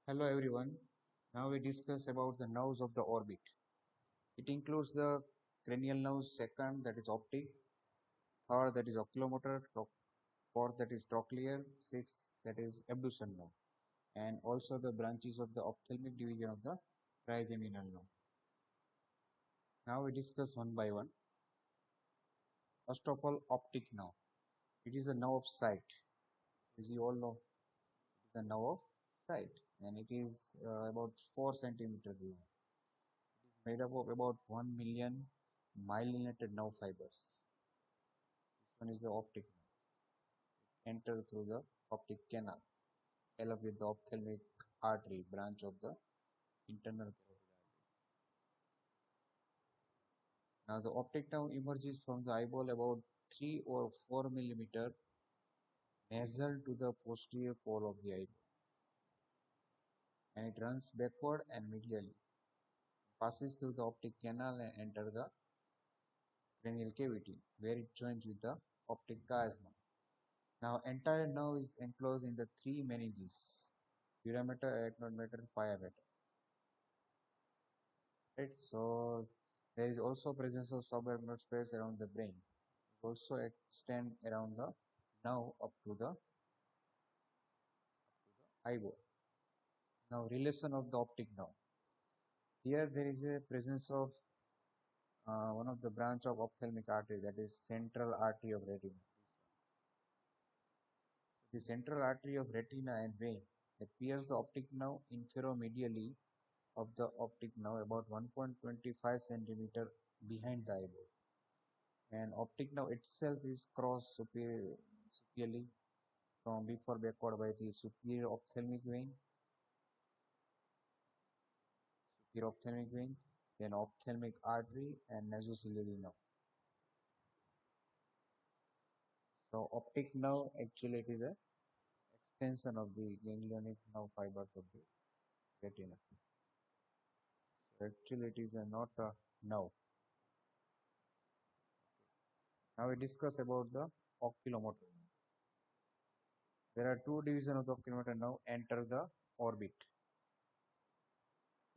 Hello everyone. Now we discuss about the nerves of the orbit. It includes the cranial nerves, second that is optic, third that is oculomotor, fourth that is trochlear, sixth that is abduction nerve, and also the branches of the ophthalmic division of the trigeminal nerve. Now we discuss one by one. First of all, optic nerve. It is a nerve of sight. As you all know, it is a nerve of sight, and it is about 4 centimeter long. It is made up of about 1 million myelinated nerve fibers. This one is the optic nerve. Enter through the optic canal along with the ophthalmic artery branch of the internal carotid artery. Now the optic nerve emerges from the eyeball about 3 or 4 millimeter nasal to the posterior pole of the eyeball, and it runs backward and medially, passes through the optic canal and enter the cranial cavity where it joins with the optic chiasma. Now entire nerve is enclosed in the three meninges: dura mater, arachnoid mater, pia mater. Right? So there is also presence of subarachnoid space around the brain. It also extend around the nerve up to the eyeball. Now relation of the optic nerve. Here there is a presence of one of the branch of ophthalmic artery, that is central artery of retina. The central artery of retina and vein that pierces the optic nerve inferomedially of the optic nerve about 1.25 centimeter behind the eyeball. And optic nerve itself is crossed superiorly from before backward by the superior ophthalmic vein, then ophthalmic artery and nasociliary nerve. So optic nerve actually it is a extension of the ganglionic nerve fibers of the retina. So actually it is not a nerve. Now we discuss about the oculomotor. There are two divisions of the oculomotor nerve enter the orbit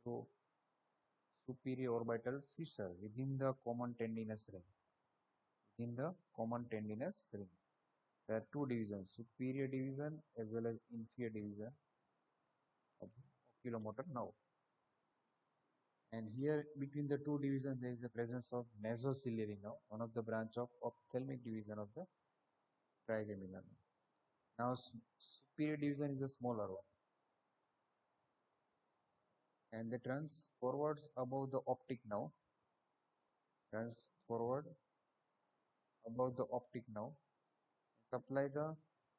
through superior orbital fissure within the common tendinous ring. Within the common tendinous ring, there are two divisions: superior division as well as inferior division of the oculomotor nerve. And here between the two divisions there is the presence of nasociliary nerve, one of the branch of ophthalmic division of the trigeminal nerve. Now superior division is a smaller one, and that runs forwards above the optic nerve, runs forward above the optic nerve, supply the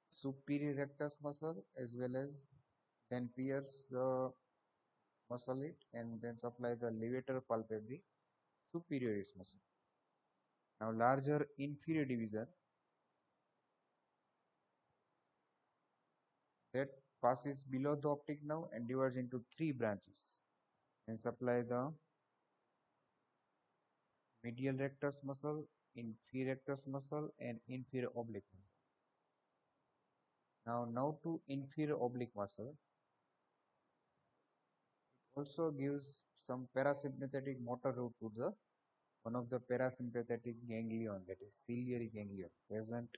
superior rectus muscle as well as then pierce the muscle it and then supply the levator palpebri superioris muscle. Now larger inferior division that passes below the optic nerve and divides into three branches and supply the medial rectus muscle, inferior rectus muscle and inferior oblique muscle. Now to inferior oblique muscle. It also gives some parasympathetic motor route to the one of the parasympathetic ganglion, that is ciliary ganglion, present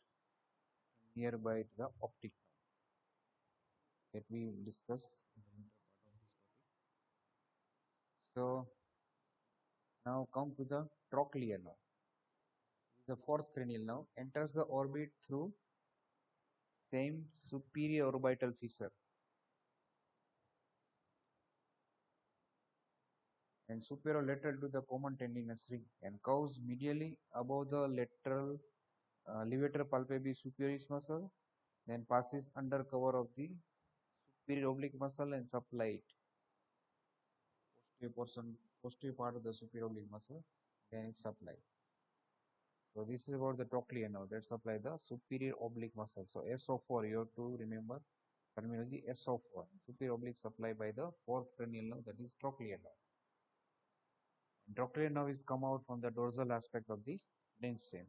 nearby the optic nerve that we will discuss in the later part of this topic. So now come to the trochlear nerve. The fourth cranial nerve enters the orbit through same superior orbital fissure and superior lateral to the common tendinous ring and curves medially above the lateral levator palpebri superioris muscle, then passes under cover of the superior oblique muscle and supply it posterior part of the superior oblique muscle, then it's supplied. So this is about the trochlear nerve that supply the superior oblique muscle. So SO4, you have to remember terminology SO4, superior oblique supply by the fourth cranial nerve, that is trochlear nerve. And trochlear nerve is come out from the dorsal aspect of the brainstem.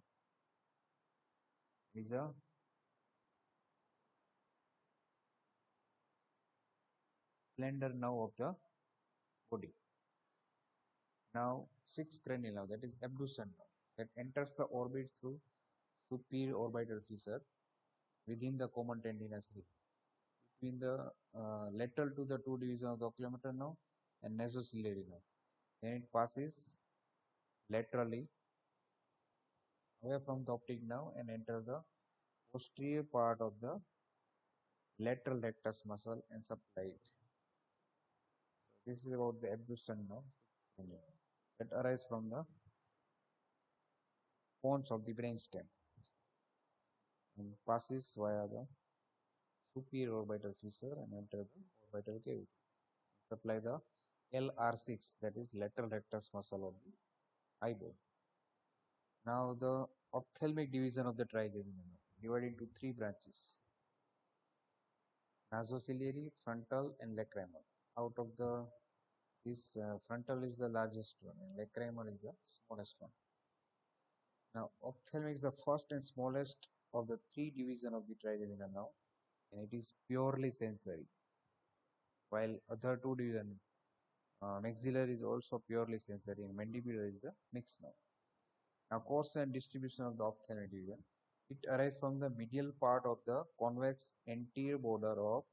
It is a slender nerve of the body. Now, sixth cranial nerve, that is abduction nerve, that enters the orbit through superior orbital fissure within the common tendinous ring between the lateral to the two divisions of the oculomotor nerve and nasociliary nerve. Then it passes laterally away from the optic nerve and enter the posterior part of the lateral rectus muscle and supply it. So this is about the abduction nerve that arises from the pons of the brainstem and passes via the superior orbital fissure and enter the orbital cavity. Supply the LR6, that is lateral rectus muscle of the eyeball. Now the ophthalmic division of the trigeminal nerve divided into three branches: nasociliary, frontal, and lacrimal. Out of the this frontal is the largest one and lacrimal is the smallest one. Now ophthalmic is the first and smallest of the three divisions of the trigeminal nerve, and it is purely sensory, while other two divisions, maxillary is also purely sensory and mandibular is the mixed nerve. Now course and distribution of the ophthalmic division. It arises from the medial part of the convex anterior border of,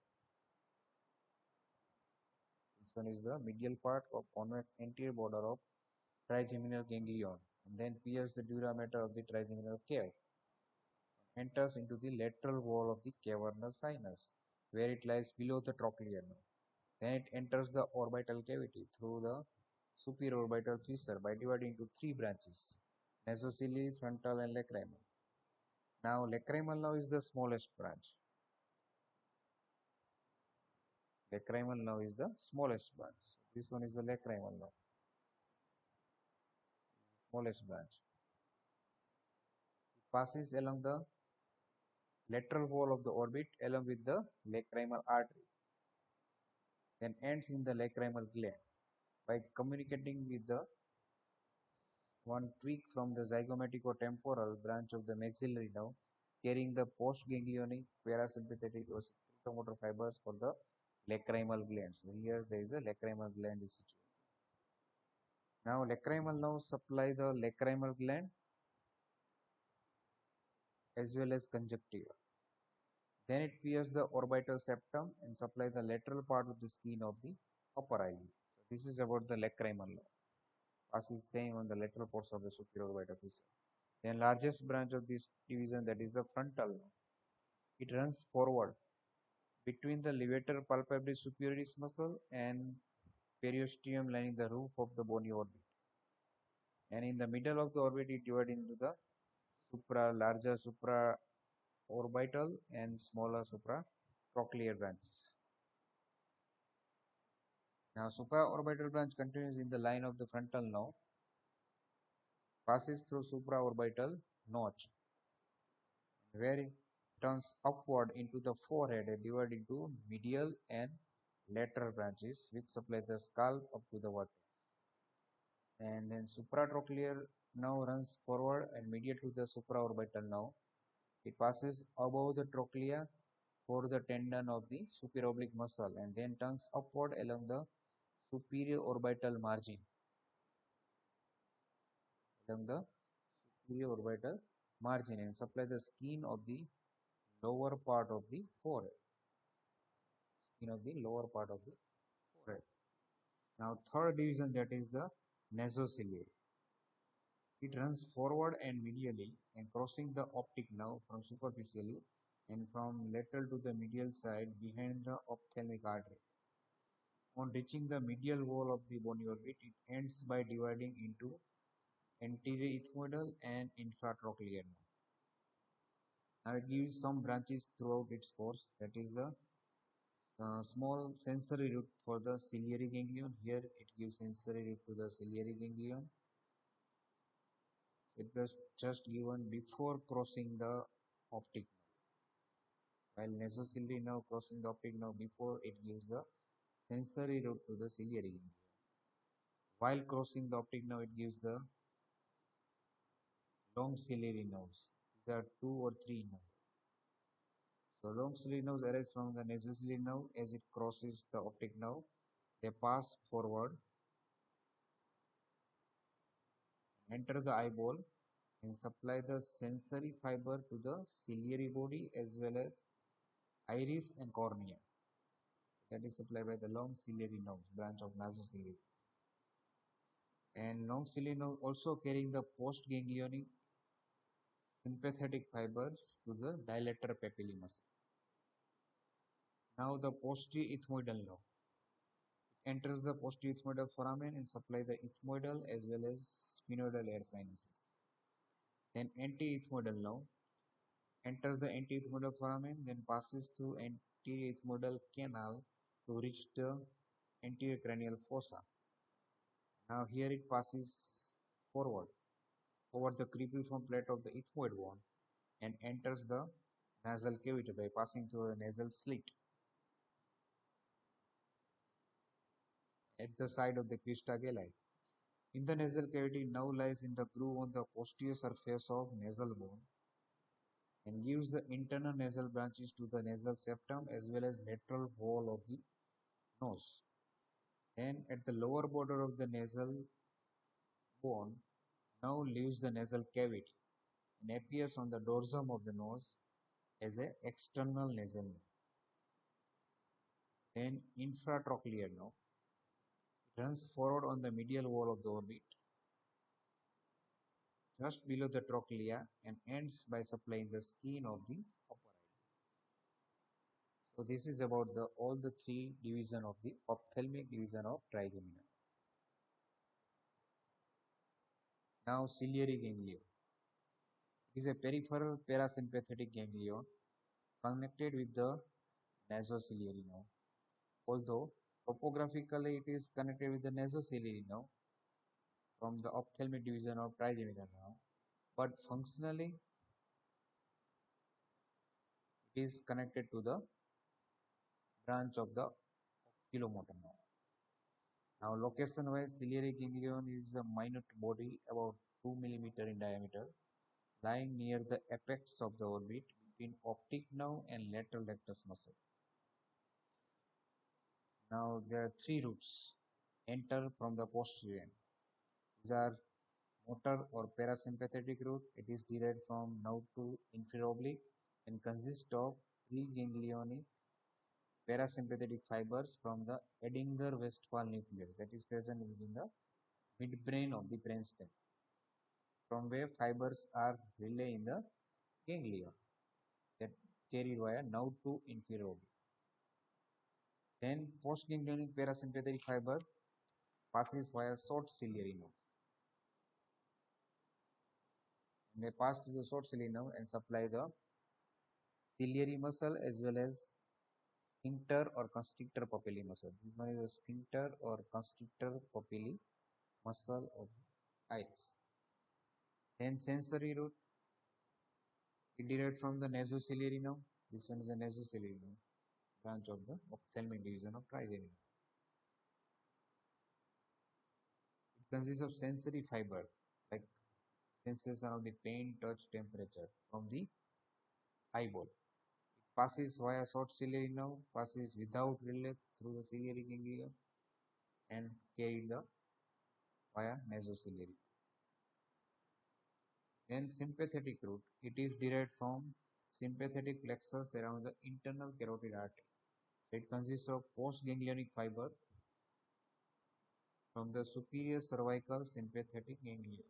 this one is the medial part of convex anterior border of trigeminal ganglion, and then pierces the dura mater of the trigeminal cave, enters into the lateral wall of the cavernous sinus, where it lies below the trochlear nerve. Then it enters the orbital cavity through the superior orbital fissure by dividing into three branches: nasociliary, frontal, and lacrimal. Now lacrimal nerve is the smallest branch. Lacrimal nerve is the smallest branch. This one is the lacrimal nerve, smallest branch. It passes along the lateral wall of the orbit along with the lacrimal artery, then ends in the lacrimal gland by communicating with the one tweak from the zygomatic-temporal branch of the maxillary nerve, carrying the postganglionic parasympathetic motor fibers for the lacrimal gland. So here there is a lacrimal gland is situated. Now lacrimal nerve supply the lacrimal gland as well as conjunctiva. Then it pierces the orbital septum and supply the lateral part of the skin of the upper eyelid. So this is about the lacrimal nerve. Passes same on the lateral portion of the superior orbital fissure. Then largest branch of this division, that is the frontal nerve. It runs forward between the levator palpebrae superioris muscle and periosteum lining the roof of the bony orbit. And in the middle of the orbit, it divides into the larger supraorbital and smaller supratrochlear branches. Now, supraorbital branch continues in the line of the frontal nerve, passes through supraorbital notch, where it turns upward into the forehead and divided into medial and lateral branches, which supply the scalp up to the vertex. And then supratrochlear nerve runs forward and medial to the supraorbital nerve. It passes above the trochlea for the tendon of the superior oblique muscle and then turns upward along the superior orbital margin. Along the superior orbital margin and supply the skin of the lower part of the forehead. Skin of the lower part of the forehead. Now third division, that is the nasociliary. It runs forward and medially and crossing the optic nerve from superficially and from lateral to the medial side behind the ophthalmic artery. On reaching the medial wall of the bony orbit, it ends by dividing into anterior ethmoidal and infratrochlear nerve. Now it gives some branches throughout its course, that is the small sensory root for the ciliary ganglion. Here it gives sensory root to the ciliary ganglion. It was just given before crossing the optic nerve, while nasociliary nerve crossing the optic nerve before it gives the sensory root to the ciliary ganglion. While crossing the optic nerve, it gives the long ciliary nerves. These are 2 or 3 nerves. So long ciliary nerves arise from the nasociliary nerve as it crosses the optic nerve. They pass forward, enter the eyeball, and supply the sensory fiber to the ciliary body as well as iris and cornea. That is supplied by the long ciliary nerves, branch of nasociliary. And long ciliary nerve also carrying the postganglionic sympathetic fibers to the dilator papillae muscle. Now the posterior ethmoidal nerve enters the posterior ethmoidal foramen and supply the ethmoidal as well as sphenoidal air sinuses. Then anti-ethmoidal nerve enters the anti-ethmoidal foramen, then passes through anterior ethmoidal canal to reach the anterior cranial fossa. Now here it passes forward over the cribriform plate of the ethmoid bone and enters the nasal cavity by passing through a nasal slit at the side of the crista galli. In the nasal cavity, now lies in the groove on the posterior surface of nasal bone and gives the internal nasal branches to the nasal septum as well as lateral wall of the nose. Then at the lower border of the nasal bone, now leaves the nasal cavity and appears on the dorsum of the nose as an external nasal nerve. Then infratrochlear nerve runs forward on the medial wall of the orbit just below the trochlea and ends by supplying the skin of the upper eye. So this is about the all the three division of the ophthalmic division of trigeminal. Now ciliary ganglia. It is a peripheral parasympathetic ganglion connected with the nasociliary nerve. Although topographically it is connected with the nasociliary nerve from the ophthalmic division of trigeminal nerve, but functionally it is connected to the branch of the oculomotor nerve. Now location-wise, ciliary ganglion is a minute body about 2 mm in diameter, lying near the apex of the orbit between optic nerve and lateral rectus muscle. Now there are three roots enter from the posterior end. These are motor or parasympathetic root. It is derived from nerve to inferior oblique and consists of preganglionic parasympathetic fibers from the Edinger-Westphal nucleus that is present within the midbrain of the brainstem, from where fibers are relayed in the ganglia that carried via nerve to inferior oblique. Then postganglionic parasympathetic fiber passes via short ciliary nerve. And they pass through the short ciliary nerve and supply the ciliary muscle as well as sphincter or constrictor papillae muscle. This one is a sphincter or constrictor papillae muscle of iris. Then sensory root, it derived from the nasociliary nerve. This one is a nasociliary nerve, branch of the ophthalmic division of trigeminal. It consists of sensory fiber like sensation of the pain, touch, temperature from the eyeball. It passes via short ciliary nerve, passes without relay through the ciliary ganglia and carried via nasociliary. Then sympathetic root, it is derived from sympathetic plexus around the internal carotid artery. It consists of postganglionic fiber from the superior cervical sympathetic ganglion.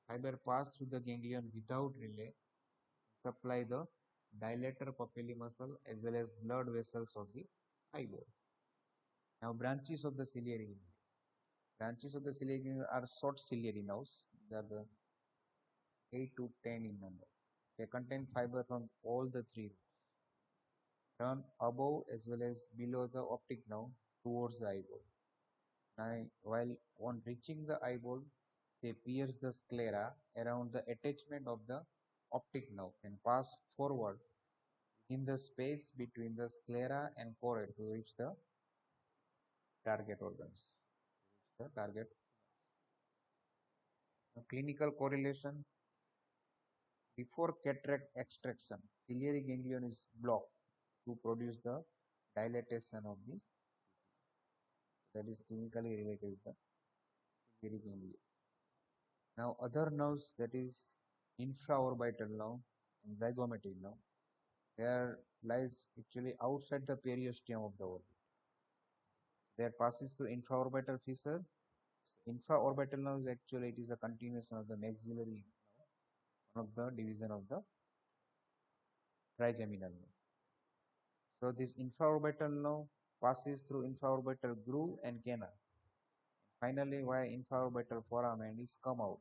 Fiber pass through the ganglion without relay, supply the dilator papillae muscle as well as blood vessels of the eyeball. Now branches of the ciliary ganglia. Branches of the ciliary ganglia are short ciliary nerves. They are the 8 to 10 in number. They contain fiber from all the three roots, run above as well as below the optic nerve towards the eyeball. Now, while on reaching the eyeball, they pierce the sclera around the attachment of the optic nerve and pass forward in the space between the sclera and choroid to reach the target organs. The target clinical correlation Before cataract extraction, ciliary ganglion is blocked to produce the dilatation of the, that is clinically related with the ciliary ganglia. Now other nerves, that is infraorbital nerve and zygomatic nerve, there lies actually outside the periosteum of the orbit. There passes through infraorbital fissure. So infraorbital nerve is actually, it is a continuation of the maxillary nerve, one of the division of the trigeminal nerve. So this infraorbital nerve passes through infraorbital groove and canal. Finally, via infraorbital foramen is come out,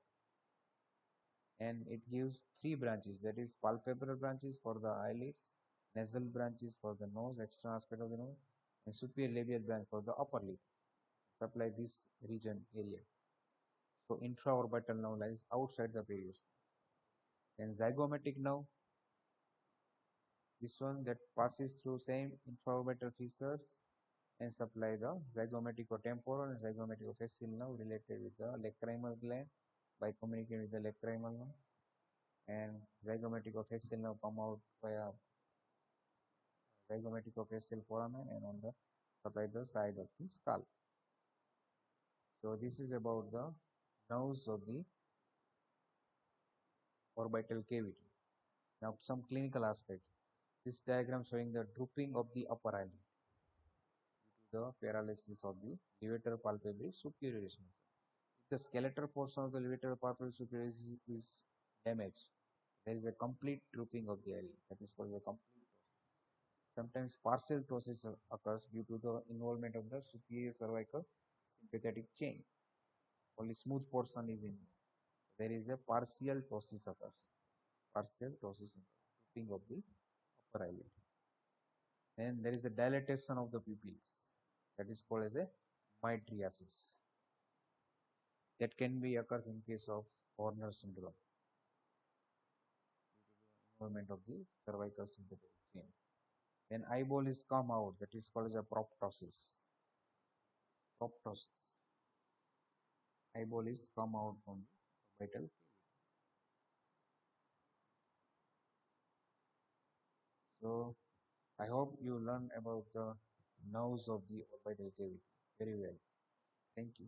and it gives three branches, that is palpebral branches for the eyelids, nasal branches for the nose, external aspect of the nose, and superior labial branch for the upper lip. Supply this region area. So infraorbital nerve lies outside the perius. Then zygomatic nerve, this one that passes through same infraorbital fissures and supply the zygomaticotemporal and zygomaticofacial nerve related with the lacrimal gland by communicating with the lacrimal nerve, and zygomaticofacial nerve come out via zygomaticofacial foramen and on the supply the side of the skull. So this is about the nerves of the orbital cavity. Now some clinical aspect. This diagram showing the drooping of the upper eyelid due to the paralysis of the levator palpebrae superioris. If the skeletal portion of the levator palpebrae superioris is damaged, there is a complete drooping of the eyelid. That is called the complete ptosis. Sometimes partial ptosis occurs due to the involvement of the superior cervical sympathetic chain. Only smooth portion is in. There is a partial ptosis occurs. Partial ptosis occurs, drooping of the upper eyelid. Then there is a dilatation of the pupils. That is called as a mydriasis. That can be occurs in case of Horner syndrome due to the involvement of the cervical sympathetic chain. Then eyeball is come out. That is called as a proptosis. Proptosis. Eyeball is come out from the orbital cavity. So I hope you learn about the nerves of the orbital cavity very well. Thank you.